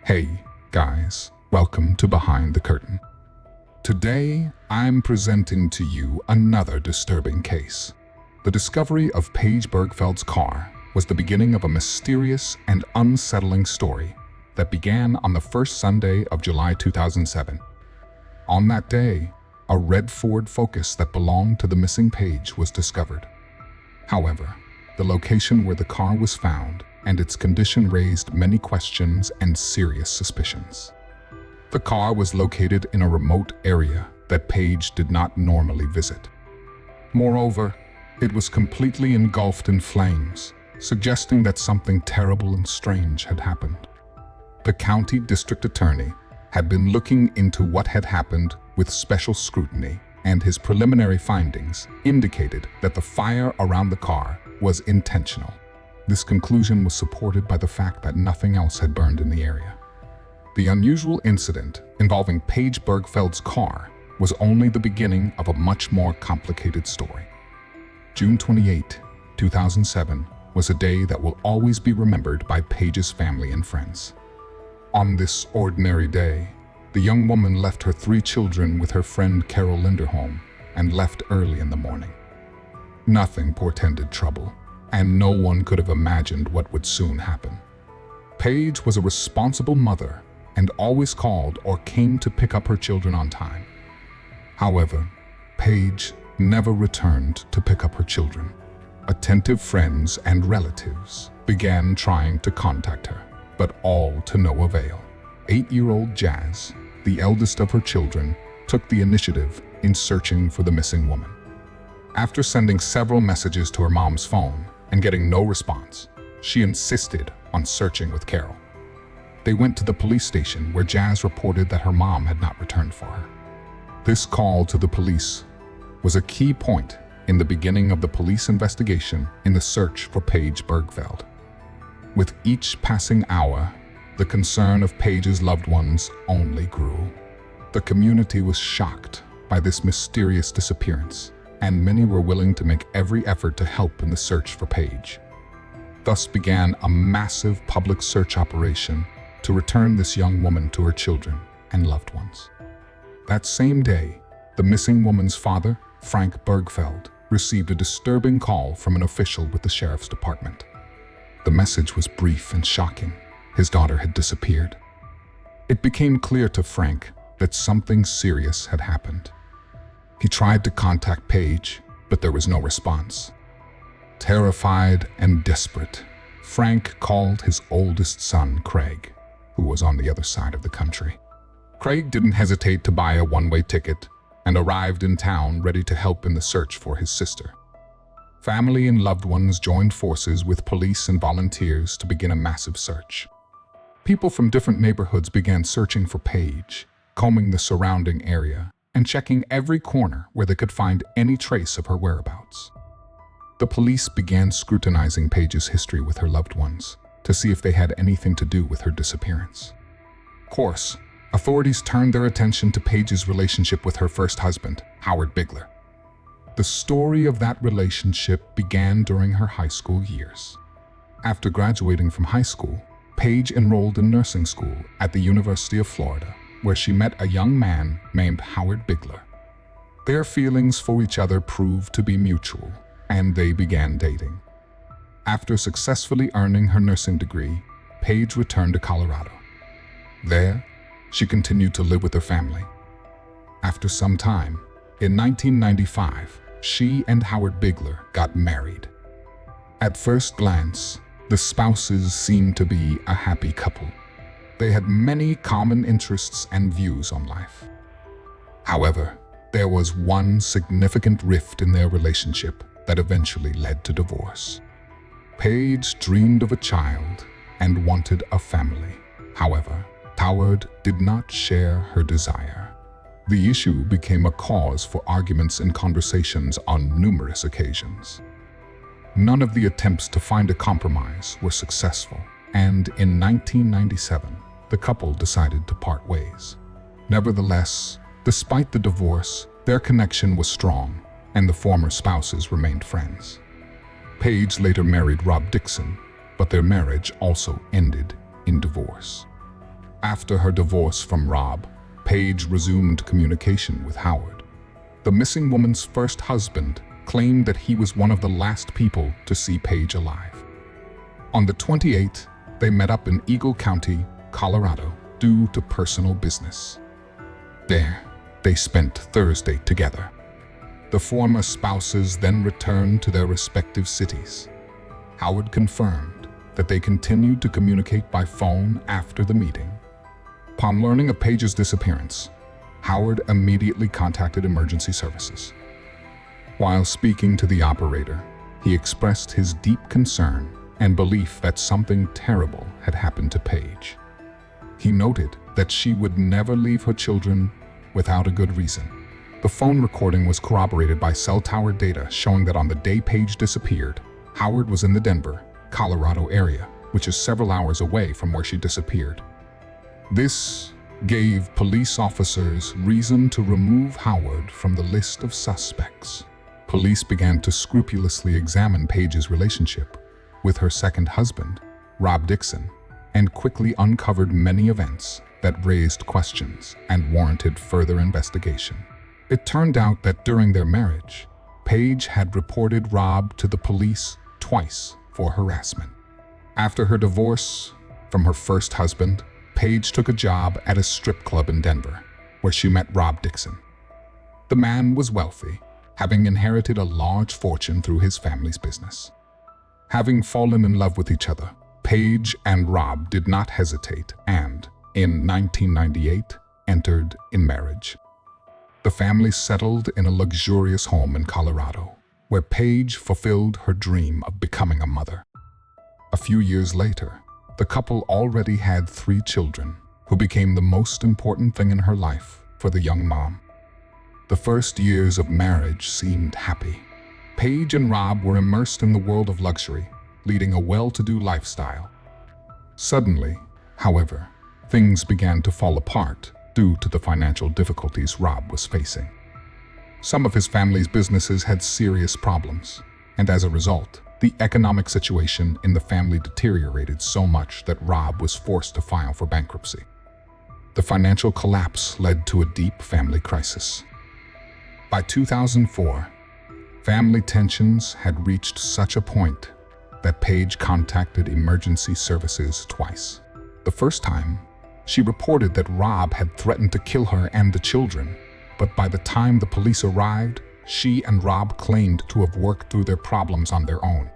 Hey, guys, welcome to Behind the Curtain. Today, I'm presenting to you another disturbing case. The discovery of Paige Bergfeld's car was the beginning of a mysterious and unsettling story that began on the first Sunday of July 2007. On that day, a red Ford Focus that belonged to the missing Paige was discovered. However, the location where the car was found and its condition raised many questions and serious suspicions. The car was located in a remote area that Paige did not normally visit. Moreover, it was completely engulfed in flames, suggesting that something terrible and strange had happened. The county district attorney had been looking into what had happened with special scrutiny, and his preliminary findings indicated that the fire around the car was intentional. This conclusion was supported by the fact that nothing else had burned in the area. The unusual incident involving Paige Bergfeld's car was only the beginning of a much more complicated story. June 28, 2007 was a day that will always be remembered by Paige's family and friends. On this ordinary day, the young woman left her 3 children with her friend Carol Linderholm and left early in the morning. Nothing portended trouble, and no one could have imagined what would soon happen. Paige was a responsible mother and always called or came to pick up her children on time. However, Paige never returned to pick up her children. Attentive friends and relatives began trying to contact her, but all to no avail. 8-year-old Jazz, the eldest of her children, took the initiative in searching for the missing woman. After sending several messages to her mom's phone and getting no response, she insisted on searching with Carol. They went to the police station where Jazz reported that her mom had not returned for her. This call to the police was a key point in the beginning of the police investigation in the search for Paige Bergfeld. With each passing hour, the concern of Paige's loved ones only grew. The community was shocked by this mysterious disappearance, and many were willing to make every effort to help in the search for Paige. Thus began a massive public search operation to return this young woman to her children and loved ones. That same day, the missing woman's father, Frank Bergfeld, received a disturbing call from an official with the sheriff's department. The message was brief and shocking. His daughter had disappeared. It became clear to Frank that something serious had happened. He tried to contact Paige, but there was no response. Terrified and desperate, Frank called his oldest son, Craig, who was on the other side of the country. Craig didn't hesitate to buy a one-way ticket and arrived in town ready to help in the search for his sister. Family and loved ones joined forces with police and volunteers to begin a massive search. People from different neighborhoods began searching for Paige, combing the surrounding area and checking every corner where they could find any trace of her whereabouts. The police began scrutinizing Paige's history with her loved ones to see if they had anything to do with her disappearance. Of course, authorities turned their attention to Paige's relationship with her first husband, Howard Bigler. The story of that relationship began during her high school years. After graduating from high school, Paige enrolled in nursing school at the University of Florida, where she met a young man named Howard Bigler. Their feelings for each other proved to be mutual, and they began dating. After successfully earning her nursing degree, Paige returned to Colorado. There, she continued to live with her family. After some time, in 1995, she and Howard Bigler got married. At first glance, the spouses seemed to be a happy couple. They had many common interests and views on life. However, there was one significant rift in their relationship that eventually led to divorce. Paige dreamed of a child and wanted a family. However, Howard did not share her desire. The issue became a cause for arguments and conversations on numerous occasions. None of the attempts to find a compromise were successful, and in 1997, the couple decided to part ways. Nevertheless, despite the divorce, their connection was strong, and the former spouses remained friends. Paige later married Rob Dixon, but their marriage also ended in divorce. After her divorce from Rob, Paige resumed communication with Howard. The missing woman's first husband claimed that he was one of the last people to see Paige alive. On the 28th, they met up in Eagle County, Colorado, due to personal business. There, they spent Thursday together. The former spouses then returned to their respective cities. Howard confirmed that they continued to communicate by phone after the meeting. Upon learning of Paige's disappearance, Howard immediately contacted emergency services. While speaking to the operator, he expressed his deep concern and belief that something terrible had happened to Paige. He noted that she would never leave her children without a good reason. The phone recording was corroborated by cell tower data showing that on the day Paige disappeared, Howard was in the Denver, Colorado area, which is several hours away from where she disappeared. This gave police officers reason to remove Howard from the list of suspects. Police began to scrupulously examine Paige's relationship with her second husband, Rob Dixon, and quickly uncovered many events that raised questions and warranted further investigation. It turned out that during their marriage, Paige had reported Rob to the police twice for harassment. After her divorce from her first husband, Paige took a job at a strip club in Denver, where she met Rob Dixon. The man was wealthy, having inherited a large fortune through his family's business. Having fallen in love with each other, Paige and Rob did not hesitate and, in 1998, entered in marriage. The family settled in a luxurious home in Colorado, where Paige fulfilled her dream of becoming a mother. A few years later, the couple already had 3 children, who became the most important thing in her life for the young mom. The first years of marriage seemed happy. Paige and Rob were immersed in the world of luxury, leading a well-to-do lifestyle. Suddenly, however, things began to fall apart due to the financial difficulties Rob was facing. Some of his family's businesses had serious problems, and as a result, the economic situation in the family deteriorated so much that Rob was forced to file for bankruptcy. The financial collapse led to a deep family crisis. By 2004, family tensions had reached such a point that Paige contacted emergency services twice. The first time, she reported that Rob had threatened to kill her and the children, but by the time the police arrived, she and Rob claimed to have worked through their problems on their own.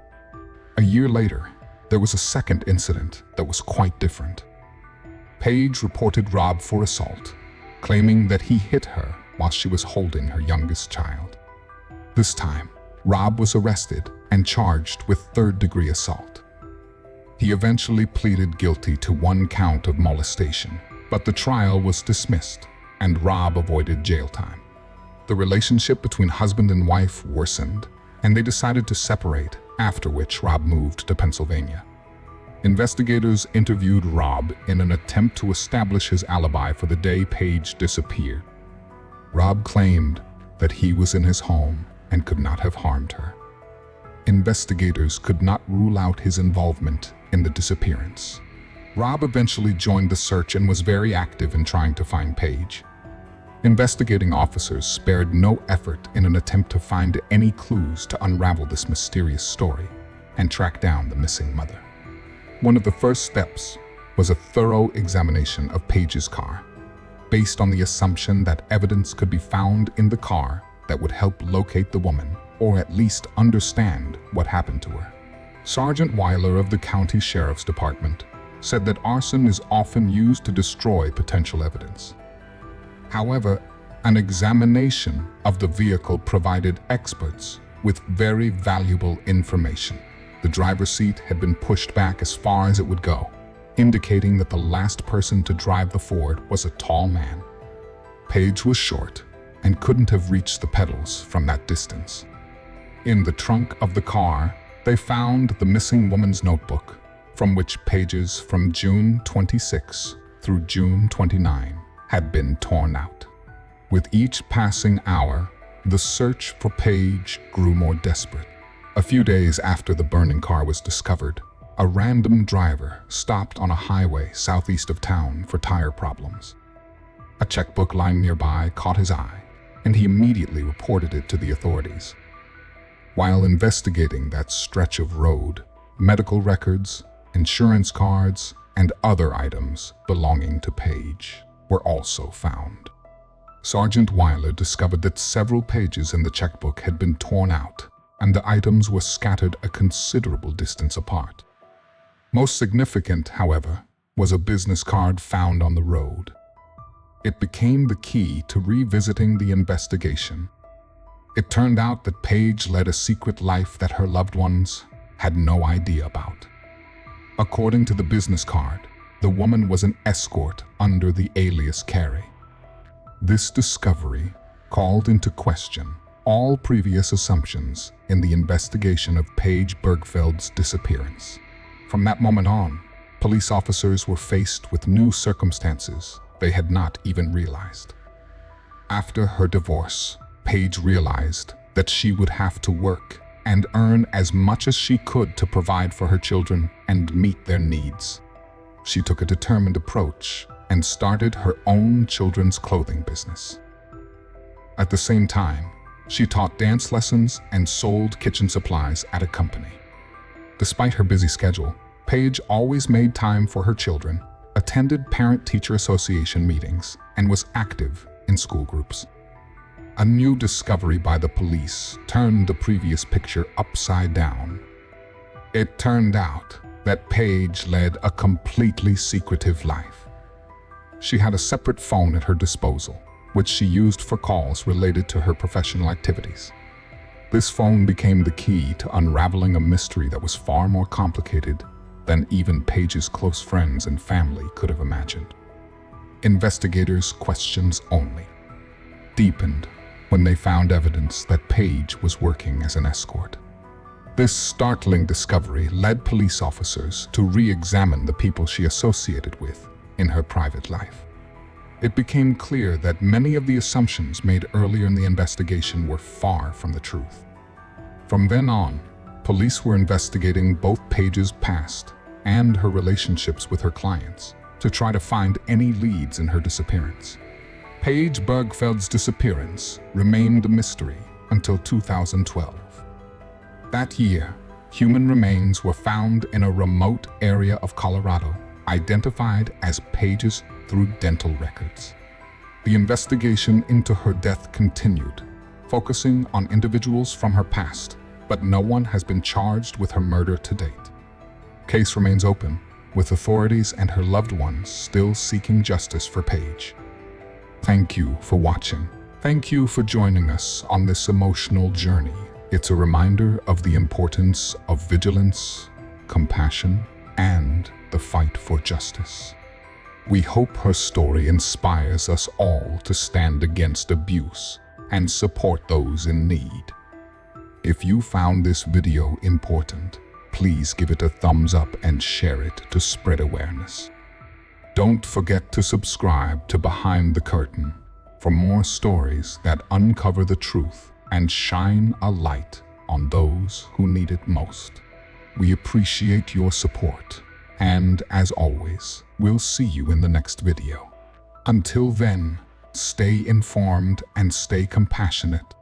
A year later, there was a second incident that was quite different. Paige reported Rob for assault, claiming that he hit her while she was holding her youngest child. This time, Rob was arrested and charged with third-degree assault. He eventually pleaded guilty to 1 count of molestation, but the trial was dismissed and Rob avoided jail time. The relationship between husband and wife worsened, and they decided to separate, after which Rob moved to Pennsylvania. Investigators interviewed Rob in an attempt to establish his alibi for the day Paige disappeared. Rob claimed that he was in his home and could not have harmed her. Investigators could not rule out his involvement in the disappearance. Rob eventually joined the search and was very active in trying to find Paige. Investigating officers spared no effort in an attempt to find any clues to unravel this mysterious story and track down the missing mother. One of the first steps was a thorough examination of Paige's car, based on the assumption that evidence could be found in the car that would help locate the woman, or at least understand what happened to her. Sergeant Weiler of the County Sheriff's Department said that arson is often used to destroy potential evidence. However, an examination of the vehicle provided experts with very valuable information. The driver's seat had been pushed back as far as it would go, indicating that the last person to drive the Ford was a tall man. Paige was short and couldn't have reached the pedals from that distance. In the trunk of the car, they found the missing woman's notebook, from which pages from June 26 through June 29 had been torn out. With each passing hour, the search for Paige grew more desperate. A few days after the burning car was discovered, A random driver stopped on a highway southeast of town for tire problems. A checkbook lying nearby caught his eye, and he immediately reported it to the authorities. While investigating that stretch of road, medical records, insurance cards, and other items belonging to Paige were also found. Sergeant Weiler discovered that several pages in the checkbook had been torn out, and the items were scattered a considerable distance apart. Most significant, however, was a business card found on the road. It became the key to revisiting the investigation. It turned out that Paige led a secret life that her loved ones had no idea about. According to the business card, the woman was an escort under the alias Carrie. This discovery called into question all previous assumptions in the investigation of Paige Bergfeld's disappearance. From that moment on, police officers were faced with new circumstances they had not even realized. After her divorce, Paige realized that she would have to work and earn as much as she could to provide for her children and meet their needs. She took a determined approach and started her own children's clothing business. At the same time, she taught dance lessons and sold kitchen supplies at a company. Despite her busy schedule, Paige always made time for her children, attended parent-teacher association meetings, and was active in school groups. A new discovery by the police turned the previous picture upside down. It turned out that Paige led a completely secretive life. She had a separate phone at her disposal, which she used for calls related to her professional activities. This phone became the key to unraveling a mystery that was far more complicated than even Paige's close friends and family could have imagined. Investigators' questions only deepened when they found evidence that Paige was working as an escort. This startling discovery led police officers to re-examine the people she associated with in her private life. It became clear that many of the assumptions made earlier in the investigation were far from the truth. From then on, police were investigating both Paige's past and her relationships with her clients to try to find any leads in her disappearance. Paige Bergfeld's disappearance remained a mystery until 2012. That year, human remains were found in a remote area of Colorado, identified as Paige's through dental records. The investigation into her death continued, focusing on individuals from her past, but no one has been charged with her murder to date. Case remains open, with authorities and her loved ones still seeking justice for Paige. Thank you for watching. Thank you for joining us on this emotional journey. It's a reminder of the importance of vigilance, compassion, and the fight for justice. We hope her story inspires us all to stand against abuse and support those in need. If you found this video important, please give it a thumbs up and share it to spread awareness. Don't forget to subscribe to Behind the Curtain for more stories that uncover the truth and shine a light on those who need it most. We appreciate your support, and as always, we'll see you in the next video. Until then, stay informed and stay compassionate.